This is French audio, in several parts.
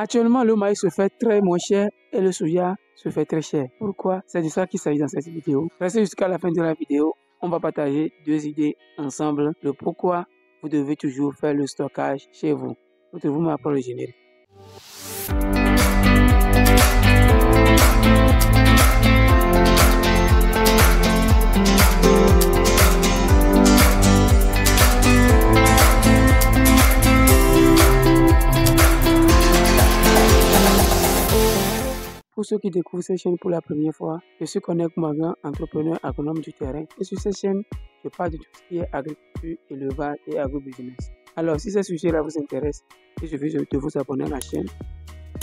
Actuellement, le maïs se fait très moins cher et le soja se fait très cher. Pourquoi? C'est de ça qu'il s'agit dans cette vidéo. Restez jusqu'à la fin de la vidéo. On va partager deux idées ensemble de pourquoi vous devez toujours faire le stockage chez vous. Retrouvez-moi après le générique. Pour ceux qui découvrent cette chaîne pour la première fois, je suis Connect Magan, entrepreneur agronome du terrain. Et sur cette chaîne, je parle de tout ce qui est agriculture, élevage et agrobusiness. Alors, si ce sujet-là vous intéresse, il suffit de vous abonner à la chaîne,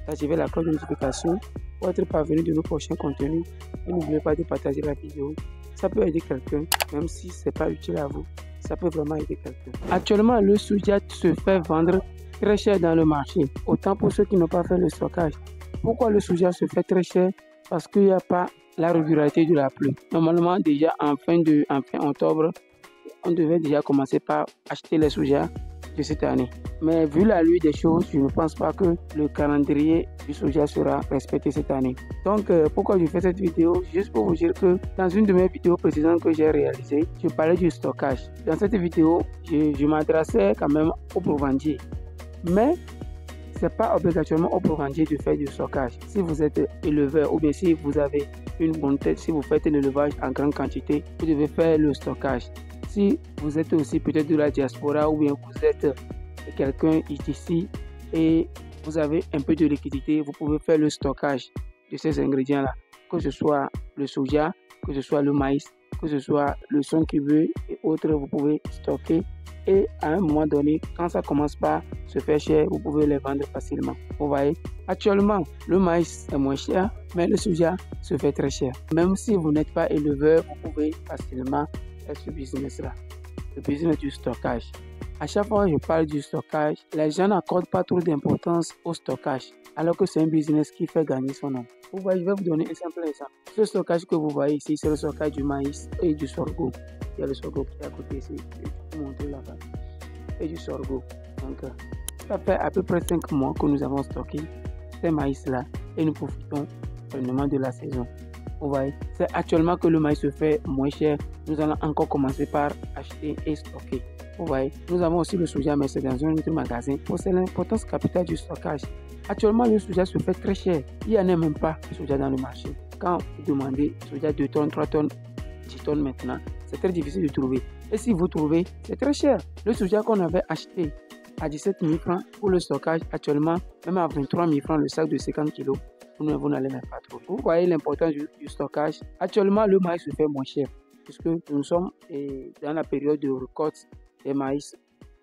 d'activer la cloche de notification pour être parvenu de nos prochains contenus. Et n'oubliez pas de partager la vidéo. Ça peut aider quelqu'un, même si ce n'est pas utile à vous. Ça peut vraiment aider quelqu'un. Actuellement, le soja se fait vendre très cher dans le marché. Autant pour ceux qui n'ont pas fait le stockage. Pourquoi le soja se fait très cher? Parce qu'il n'y a pas la régularité de la pluie. Normalement, déjà en fin octobre, on devait déjà commencer par acheter les sojas de cette année. Mais vu la pluie des choses, je ne pense pas que le calendrier du soja sera respecté cette année. Donc, pourquoi je fais cette vidéo? Juste pour vous dire que dans une de mes vidéos précédentes que j'ai réalisées, je parlais du stockage. Dans cette vidéo, je m'adressais quand même aux provendiers. Mais ce n'est pas obligatoirement au provendier de faire du stockage. Si vous êtes éleveur ou bien si vous avez une bonne tête, si vous faites l'élevage en grande quantité, vous devez faire le stockage. Si vous êtes aussi peut-être de la diaspora ou bien vous êtes quelqu'un ici et vous avez un peu de liquidité, vous pouvez faire le stockage de ces ingrédients-là. Que ce soit le soja, que ce soit le maïs, que ce soit le son kibé et autres, vous pouvez stocker. Et à un moment donné, quand ça commence par se faire cher, vous pouvez les vendre facilement. Vous voyez, actuellement, le maïs est moins cher, mais le soja se fait très cher. Même si vous n'êtes pas éleveur, vous pouvez facilement faire ce business-là, le business du stockage. À chaque fois que je parle du stockage, les gens n'accordent pas trop d'importance au stockage, alors que c'est un business qui fait gagner son nom. Vous voyez, je vais vous donner un simple exemple. Ce stockage que vous voyez ici, c'est le stockage du maïs et du sorgho. Il y a le sorgho qui est à côté ici. Je vais vous montrer là-bas. Et du sorgho. Donc, ça fait à peu près 5 mois que nous avons stocké ces maïs-là et nous profitons pleinement de la saison. Vous voyez, c'est actuellement que le maïs se fait moins cher. Nous allons encore commencer par acheter et stocker. Vous voyez, nous avons aussi le soja, mais c'est dans un autre magasin. C'est l'importance capitale du stockage. Actuellement, le soja se fait très cher. Il n'y en a même pas de soja dans le marché. Quand vous demandez soja 2 tonnes, 3 tonnes, 10 tonnes maintenant, c'est très difficile de trouver. Et si vous trouvez, c'est très cher. Le soja qu'on avait acheté à 17 000 francs pour le stockage, actuellement, même à 23 000 francs le sac de 50 kg, vous n'allez même pas trouver. Vous voyez l'importance du stockage. Actuellement, le maïs se fait moins cher puisque nous sommes dans la période de récolte des maïs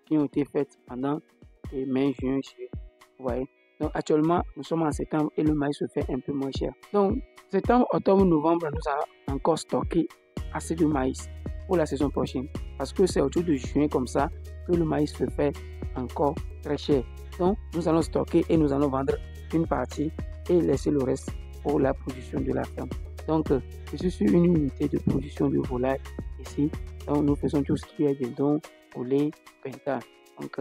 qui ont été faites pendant mai, juin, juillet. Vous voyez. Donc actuellement, nous sommes en septembre et le maïs se fait un peu moins cher. Donc, septembre, octobre, novembre, nous allons encore stocker assez de maïs pour la saison prochaine. Parce que c'est autour de juin comme ça que le maïs se fait encore très cher. Donc, nous allons stocker et nous allons vendre une partie et laisser le reste pour la production de la ferme. Donc, je suis sur une unité de production de volaille ici. Donc, nous faisons tout ce qui est des dons, poulet, pinta. Donc,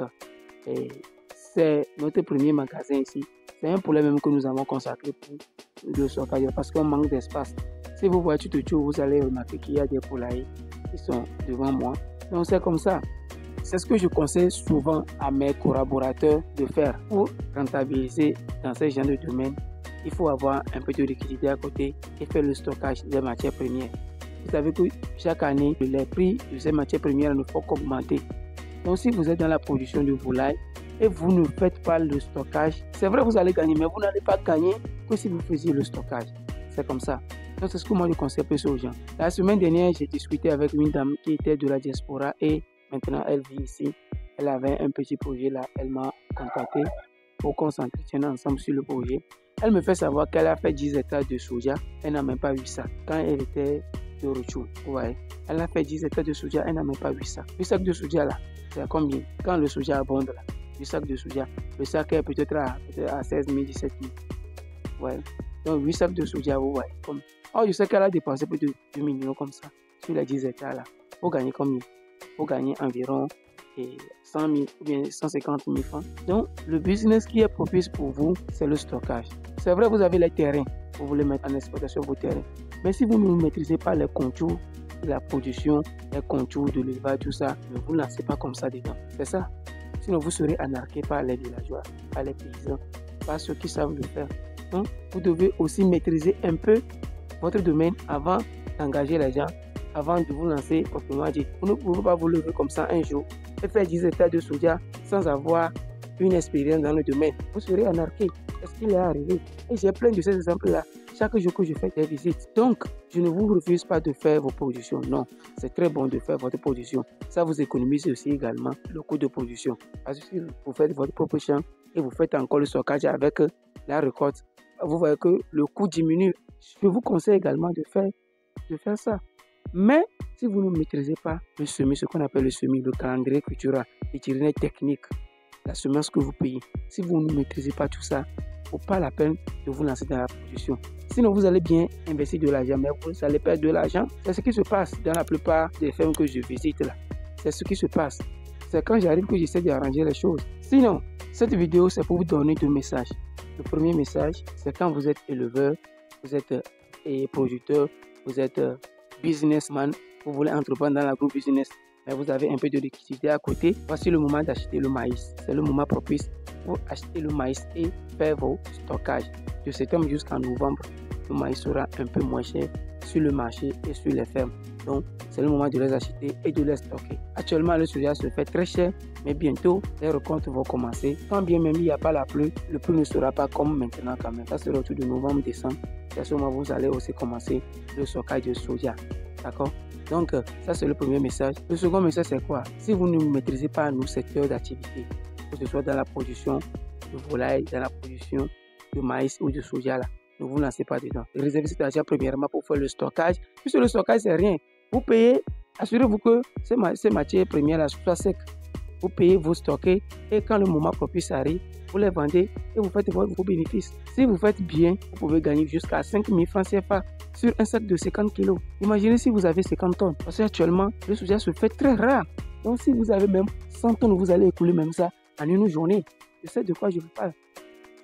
c'est notre premier magasin ici. C'est un problème même que nous avons consacré pour le stockage parce qu'on manque d'espace. Si vous voyez tout autour, vous allez remarquer qu'il y a des poulaillers qui sont devant moi. Donc, c'est comme ça. C'est ce que je conseille souvent à mes collaborateurs de faire pour rentabiliser dans ce genre de domaine. Il faut avoir un peu de liquidité à côté et faire le stockage des matières premières. Vous savez que chaque année, les prix de ces matières premières ne font qu'augmenter. Donc, si vous êtes dans la production de volaille et vous ne faites pas le stockage, c'est vrai, vous allez gagner, mais vous n'allez pas gagner que si vous faisiez le stockage. C'est comme ça. Donc, c'est ce que moi je conseille plus aux gens. La semaine dernière, j'ai discuté avec une dame qui était de la diaspora et maintenant elle vit ici. Elle avait un petit projet là. Elle m'a contacté pour qu'on s'entretienne ensemble sur le projet. Elle me fait savoir qu'elle a fait 10 hectares de soja. Elle n'a même pas vu ça quand elle était de retour. Ouais. Elle a fait 10 hectares de soja. Elle n'a même pas vu ça. Le sac de soja là, c'est combien? Quand le soja abonde là, le sac de soja, le sac est peut-être à 16 000, 17 000. Ouais. Donc 8 sacs de soja, vous voyez. Oh, je sais qu'elle a dépensé plus de 2 millions comme ça sur les 10 hectares là. Pour gagner combien? Pour gagner environ 100 000 ou bien 150 000 francs. Donc, le business qui est propice pour vous, c'est le stockage. C'est vrai, vous avez les terrains, vous voulez mettre en exploitation vos terrains. Mais si vous ne maîtrisez pas les contours de la production, les contours de l'élevage, tout ça, ne vous lancez pas comme ça dedans. C'est ça. Sinon, vous serez anarqué par les villageois, par les paysans, par ceux qui savent le faire. Donc, vous devez aussi maîtriser un peu votre domaine avant d'engager les gens, avant de vous lancer proprement dit. Vous ne pouvez pas vous lever comme ça un jour et faire 10 hectares de soja sans avoir une expérience dans le domaine. Vous serez anarqué. Est-ce qu'il est arrivé? Et j'ai plein de ces exemples-là. Chaque jour que je fais des visites. Donc, je ne vous refuse pas de faire vos productions. Non, c'est très bon de faire votre production. Ça vous économise aussi également le coût de production. Parce que si vous faites votre propre champ et vous faites encore le stockage avec la récolte, vous voyez que le coût diminue. Je vous conseille également de faire ça. Mais si vous ne maîtrisez pas le semis, ce qu'on appelle le semis, le calendrier culturel, l'itinéraire technique, la semence que vous payez, si vous ne maîtrisez pas tout ça, il ne vaut pas la peine de vous lancer dans la production. Sinon, vous allez bien investir de l'argent, mais vous allez perdre de l'argent. C'est ce qui se passe dans la plupart des fermes que je visite là. C'est ce qui se passe. C'est quand j'arrive que j'essaie d'arranger les choses. Sinon, cette vidéo, c'est pour vous donner deux messages. Le premier message, c'est quand vous êtes éleveur, vous êtes producteur, vous êtes businessman, vous voulez entreprendre dans l'agro-business, mais vous avez un peu de liquidité à côté. Voici le moment d'acheter le maïs. C'est le moment propice pour acheter le maïs et faire vos stockages. De septembre jusqu'en novembre, le maïs sera un peu moins cher sur le marché et sur les fermes. Donc, c'est le moment de les acheter et de les stocker. Actuellement, le soja se fait très cher, mais bientôt, les récoltes vont commencer. Quand bien même il n'y a pas la pluie, le prix ne sera pas comme maintenant quand même. Ça sera autour de novembre, décembre. C'est à ce moment vous allez aussi commencer le stockage de soja. D'accord? Donc, ça c'est le premier message. Le second message, c'est quoi? Si vous ne maîtrisez pas nos secteurs d'activité, que ce soit dans la production de volaille, dans la production de maïs ou de soja, là, ne vous lancez pas dedans. Réservez cet argent premièrement pour faire le stockage. Puisque le stockage, c'est rien. Vous payez, assurez-vous que ces matières premières soient secs. Vous payez, vous stockez et quand le moment propice arrive, vous les vendez et vous faites vos bénéfices. Si vous faites bien, vous pouvez gagner jusqu'à 5 000 francs CFA sur un sac de 50 kg. Imaginez si vous avez 50 tonnes. Parce qu'actuellement, le soja se fait très rare. Donc si vous avez même 100 tonnes, vous allez écouler même ça en une journée. Je sais de quoi je vous parle.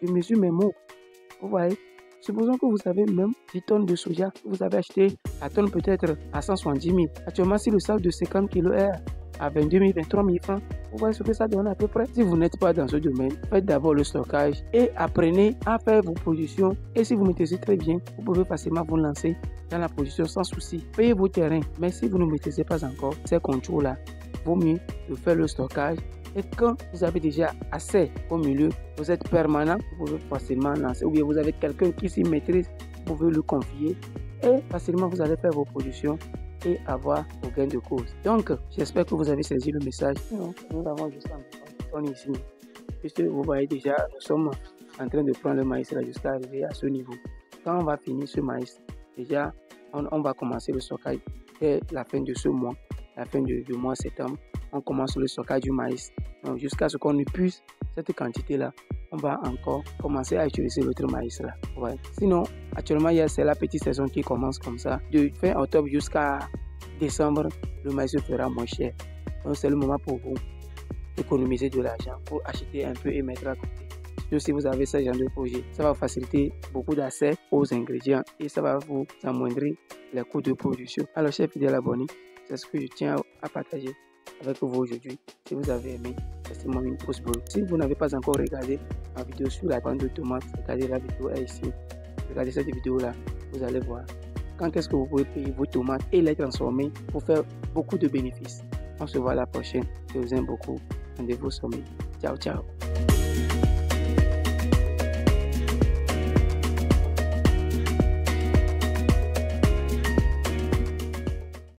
Je mesure mes mots. Vous voyez? Supposons que vous avez même 10 tonnes de soja. Vous avez acheté la tonne peut-être à 170 000. Actuellement, si le sac de 50 kg est à 22 000, 23 000 francs, vous voyez ce que ça donne à peu près. Si vous n'êtes pas dans ce domaine, faites d'abord le stockage et apprenez à faire vos productions. Et si vous maîtrisez très bien, vous pouvez facilement vous lancer dans la production sans souci. Payez vos terrains. Mais si vous ne maîtrisez pas encore ces contours-là, vaut mieux de faire le stockage. Et quand vous avez déjà assez au milieu, vous êtes permanent, vous pouvez facilement lancer. Ou bien vous avez quelqu'un qui s'y maîtrise, vous pouvez le confier. Et facilement, vous allez faire vos productions et avoir vos gains de cause. Donc, j'espère que vous avez saisi le message. Nous avons juste un ton ici. Puisque vous voyez déjà, nous sommes en train de prendre le maïs là jusqu'à arriver à ce niveau. Quand on va finir ce maïs, déjà, on va commencer le stockage dès la fin de ce mois, la fin du mois septembre. On commence le stockage du maïs. Donc, jusqu'à ce qu'on épuise cette quantité-là, on va encore commencer à utiliser l'autre maïs-là. Ouais. Sinon, actuellement, c'est la petite saison qui commence comme ça. De fin octobre jusqu'à décembre, le maïs sera moins cher. Donc, c'est le moment pour vous d'économiser de l'argent pour acheter un peu et mettre à côté. Surtout si vous avez ce genre de projet, ça va vous faciliter beaucoup d'accès aux ingrédients et ça va vous amoindrir les coûts de production. Alors, chers fidèles abonnés, c'est ce que je tiens à partager avec vous aujourd'hui. Si vous avez aimé, laissez-moi une pouce bleu. Si vous n'avez pas encore regardé ma vidéo sur la bande de tomates, regardez la vidéo ici. Regardez cette vidéo-là, vous allez voir quand est-ce que vous pouvez payer vos tomates et les transformer pour faire beaucoup de bénéfices. On se voit la prochaine. Je vous aime beaucoup. Rendez-vous au sommet. Ciao, ciao.